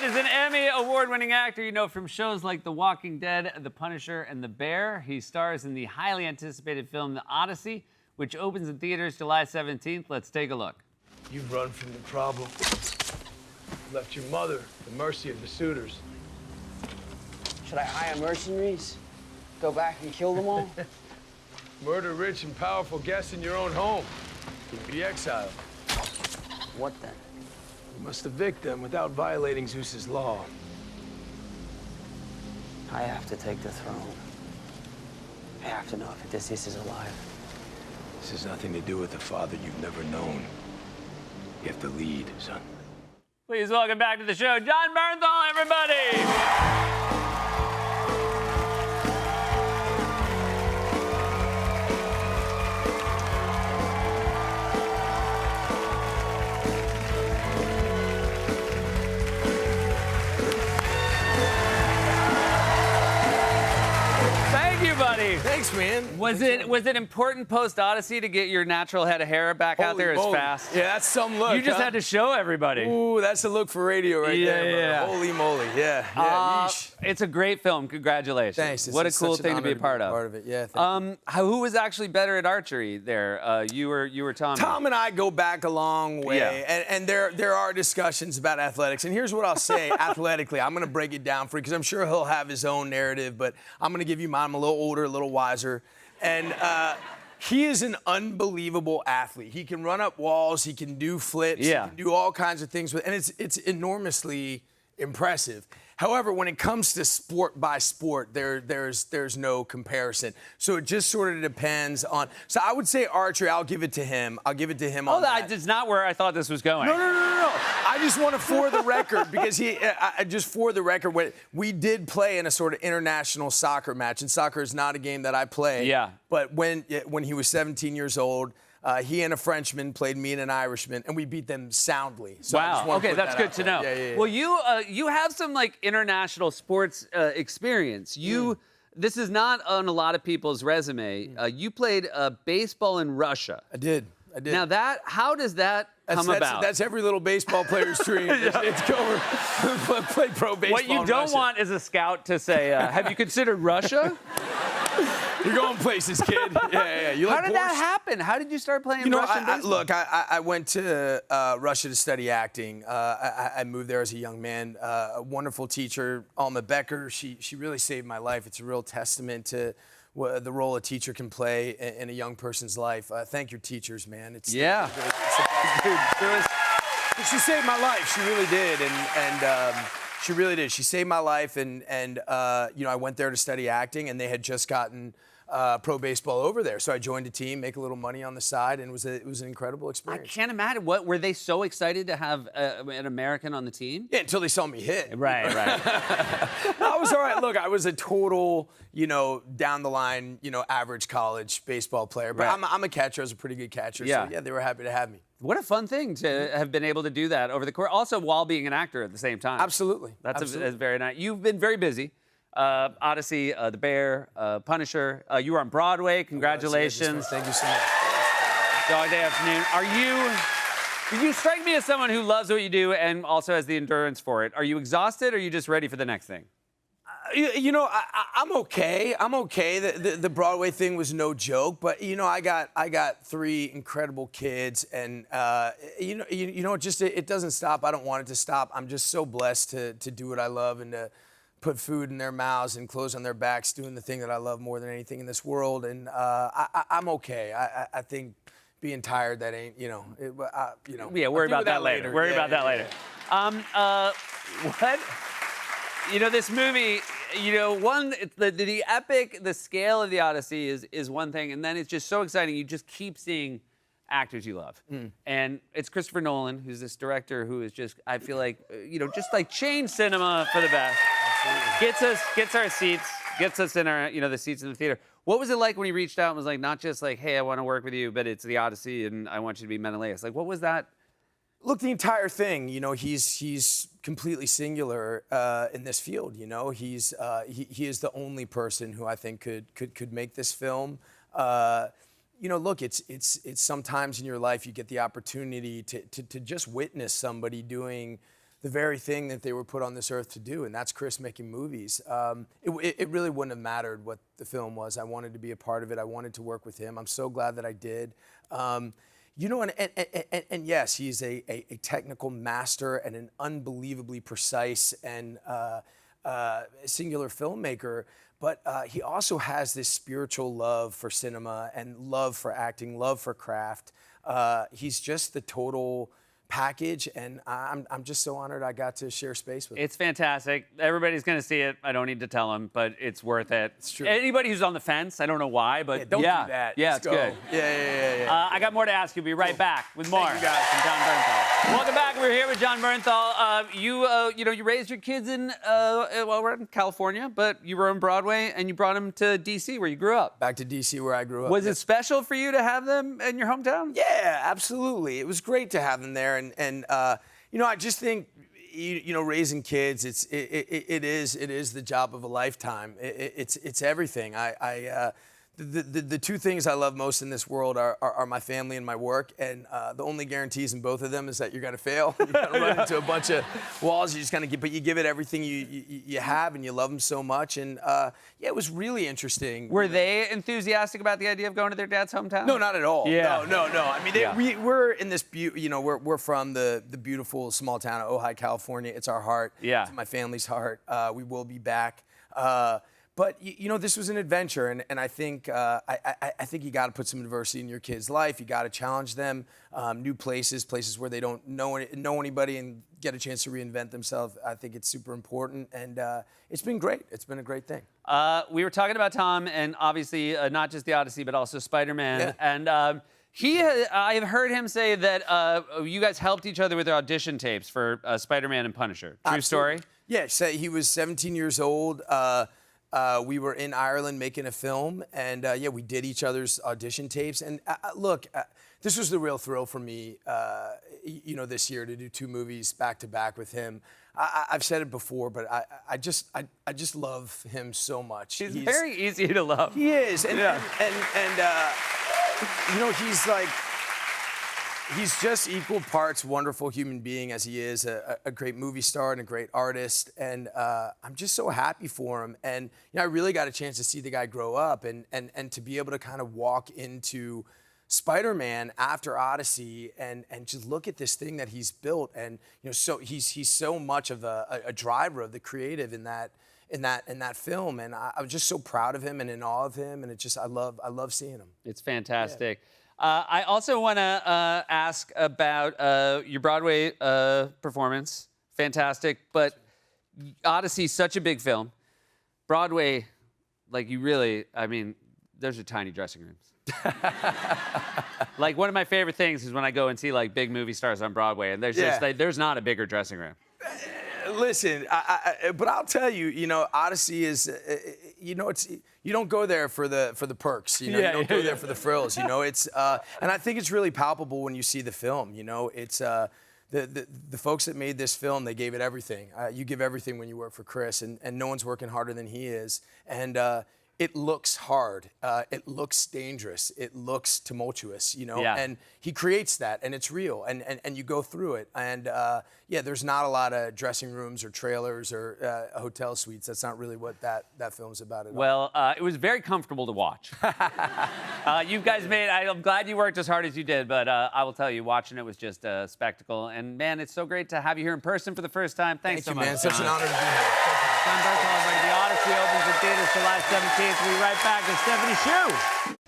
Budd is an Emmy award-winning actor you know from shows like The Walking Dead, The Punisher, and The Bear. He stars in the highly anticipated film The Odyssey, which opens in theaters July 17th. Let's take a look. You've run from the problem. Left your mother at the mercy of the suitors. Should I hire mercenaries? Go back and kill them all? Murder rich and powerful guests in your own home. You'd be exiled. What then? You must evict them without violating Zeus's law. I have to take the throne. I have to know if Odysseus is alive. This has nothing to do with a father you've never known. You have to lead, son. Please welcome back to the show, Jon Bernthal, everybody! Thank you, buddy. Thanks, man. Was it important post-Odyssey to get your natural head of hair back out there as moly. fast? Yeah, that's some look. You just had to show everybody. Ooh, that's a look for radio right there, bro. Yeah. Holy moly. Yeah. Yeesh. It's a great film. Congratulations. Thanks. What a It's cool such an thing to be a honor part of. Part of it. Yeah. Thank you. Who was actually better at archery there? You were Tommy. Tom and I go back a long way, Yeah. and there are discussions about athletics. And here's what I'll say athletically. I'm going to break it down for you because I'm sure he'll have his own narrative, but I'm going to give you mine. I'm a little older, a little wiser. And he is an unbelievable athlete. He can run up walls. He can do flips. Yeah. He can do all kinds of things. And it's enormously impressive. However, when it comes to sport by sport, there's no comparison. So it just sort of depends on. So I would say archery. I'll give it to him. I'll give it to him on that. That's not where I thought this was going. No. I just want to for the record because just for the record, we did play in a sort of international soccer match, and soccer is not a game that I play. Yeah. But when he was 17 years old. He and a Frenchman played me and an Irishman, and we beat them soundly. So I just Wow. wanna Okay, put that's that good out to there. know. Yeah. Well, you have some like international sports experience. This is not on a lot of people's resume. You played baseball in Russia. I did. Now how does that come about? That's every little baseball player's dream. It's go over, play pro baseball. What you in don't Russia. want is a scout to say, "Have you considered Russia?" You're going places, kid. Yeah. You How like did that Porsche? happen? How did you start playing Russian baseball? I went to Russia to study acting. I moved there as a young man. A wonderful teacher, Alma Becker. She really saved my life. It's a real testament to the role a teacher can play in a young person's life. Thank your teachers, man. It's the best. She saved my life. She really did, and she really did. She saved my life, and I went there to study acting, and they had just gotten pro baseball over there. So I joined a team, make a little money on the side, and it was an incredible I experience. can't imagine. What were they so excited to have an American on the team? Yeah, until they saw me hit. Right. I was all right. Look, I was a total, down the line, average college baseball player. But Right. I'm a catcher. I was a pretty good catcher. Yeah. So, they were happy to have me. What a fun thing to have been able to do that over the course, also while being an actor at the same time. Absolutely. That's Absolutely. very nice. You've been very busy. Odyssey, The Bear, Punisher. You were on Broadway. Congratulations. Thank you so much. Dog Day Afternoon. You strike me as someone who loves what you do and also has the endurance for it. Are you exhausted or are you just ready for the next thing? I'm okay. I'm okay. The Broadway thing was no joke, but I got 3 incredible kids, and it doesn't stop. I don't want it to stop. I'm just so blessed to do what I love and to put food in their mouths and clothes on their backs, doing the thing that I love more than anything in this world. And I'm okay. I think being tired, that ain't, Yeah, I'll worry deal about with that later. Worry about that later. What? This movie, the epic, the scale of the Odyssey is one thing, and then it's just so exciting. You just keep seeing actors you love. And it's Christopher Nolan, who's this director who is just, I feel like, just like changed cinema for the best. Absolutely. Gets our seats, gets us in our, the seats in the theater. What was it like when he reached out and was like, not just like, hey, I want to work with you, but it's the Odyssey and I want you to be Menelaus. Like, what was that? Look, the entire thing, he's completely singular in this field. He is the only person who I think could make this film. Look, it's sometimes in your life you get the opportunity to just witness somebody doing the very thing that they were put on this earth to do, and that's Chris making movies. It really wouldn't have mattered what the film was. I wanted to be a part of it. I wanted to work with him. I'm so glad that I did. You know, and yes, he's a technical master and an unbelievably precise and singular filmmaker, but he also has this spiritual love for cinema and love for acting, love for craft. He's just the total package, and I'm just so honored I got to share space with him. It's fantastic. Everybody's going to see it. I don't need to tell them, but it's worth it. It's true. Anybody who's on the fence, I don't know why, but Don't do that. Yeah, Let's it's go. good. Yeah. I got more to ask you. Be right back with more Thank you, guys. from John Bernthal. Welcome back. We're here with John Bernthal. You raised your kids in we're in California, but you were on Broadway and you brought them to D.C. where you grew up. Back to D.C. where I grew up. Was it special for you to have them in your hometown? Yeah, absolutely. It was great to have them there, and I just think, raising kids, it is the job of a lifetime. It's everything. The two things I love most in this world are my family and my work, and the only guarantees in both of them is that you're gonna fail. You're gonna run into a bunch of walls. You just kind of but you give it everything you have, and you love them so much. And it was really interesting. Were they enthusiastic about the idea of going to their dad's hometown? No, not at all. Yeah. No. I mean, we're in this, we're from the beautiful small town of Ojai, California. It's our heart. Yeah. It's my family's heart. We will be back. But this was an adventure, and I think I think you got to put some adversity in your kid's life. You got to challenge them, new places where they don't know anybody, and get a chance to reinvent themselves. I think it's super important, and it's been great. It's been a great thing. We were talking about Tom, and obviously not just the Odyssey, but also Spider-Man. Yeah. And I've heard him say that you guys helped each other with their audition tapes for Spider-Man and Punisher. True story? Yeah. So he was 17 years old. We were in Ireland making a film, and we did each other's audition tapes. And look, this was the real thrill for me, this year, to do 2 movies back to back with him. I've said it before, but I just love him so much. He's very easy to love. He is, and he's just equal parts wonderful human being as he is a great movie star and a great artist. And I'm just so happy for him. And I really got a chance to see the guy grow up and to be able to kind of walk into Spider-Man after Odyssey and just look at this thing that he's built. And so he's so much of a driver of the creative in that film. And I was just so proud of him and in awe of him. And I love seeing him. It's fantastic. Yeah. I also want to ask about your Broadway performance. Fantastic. But Odyssey, such a big film. Broadway, those are tiny dressing rooms. One of my favorite things is when I go and see big movie stars on Broadway, and there's there's not a bigger dressing room. Listen, but I'll tell you, Odyssey is, you don't go there for the perks, you don't go there for the frills, it's, and I think it's really palpable when you see the film, it's, the folks that made this film, they gave it everything. You give everything when you work for Chris, and no one's working harder than he is, and it looks hard, it looks dangerous, it looks tumultuous, and he creates that, and it's real, and you go through it, and there's not a lot of dressing rooms or trailers or hotel suites. That's not really what that film's about at all. Well, it was very comfortable to watch. You guys I'm glad you worked as hard as you did, but I will tell you, watching it was just a spectacle, and man, it's so great to have you here in person for the first time. Thanks so much, man. Such an honor to be here. John Bernthal, everybody. The Odyssey opens in theaters July 17th. We'll be right back with Stephanie Hsu.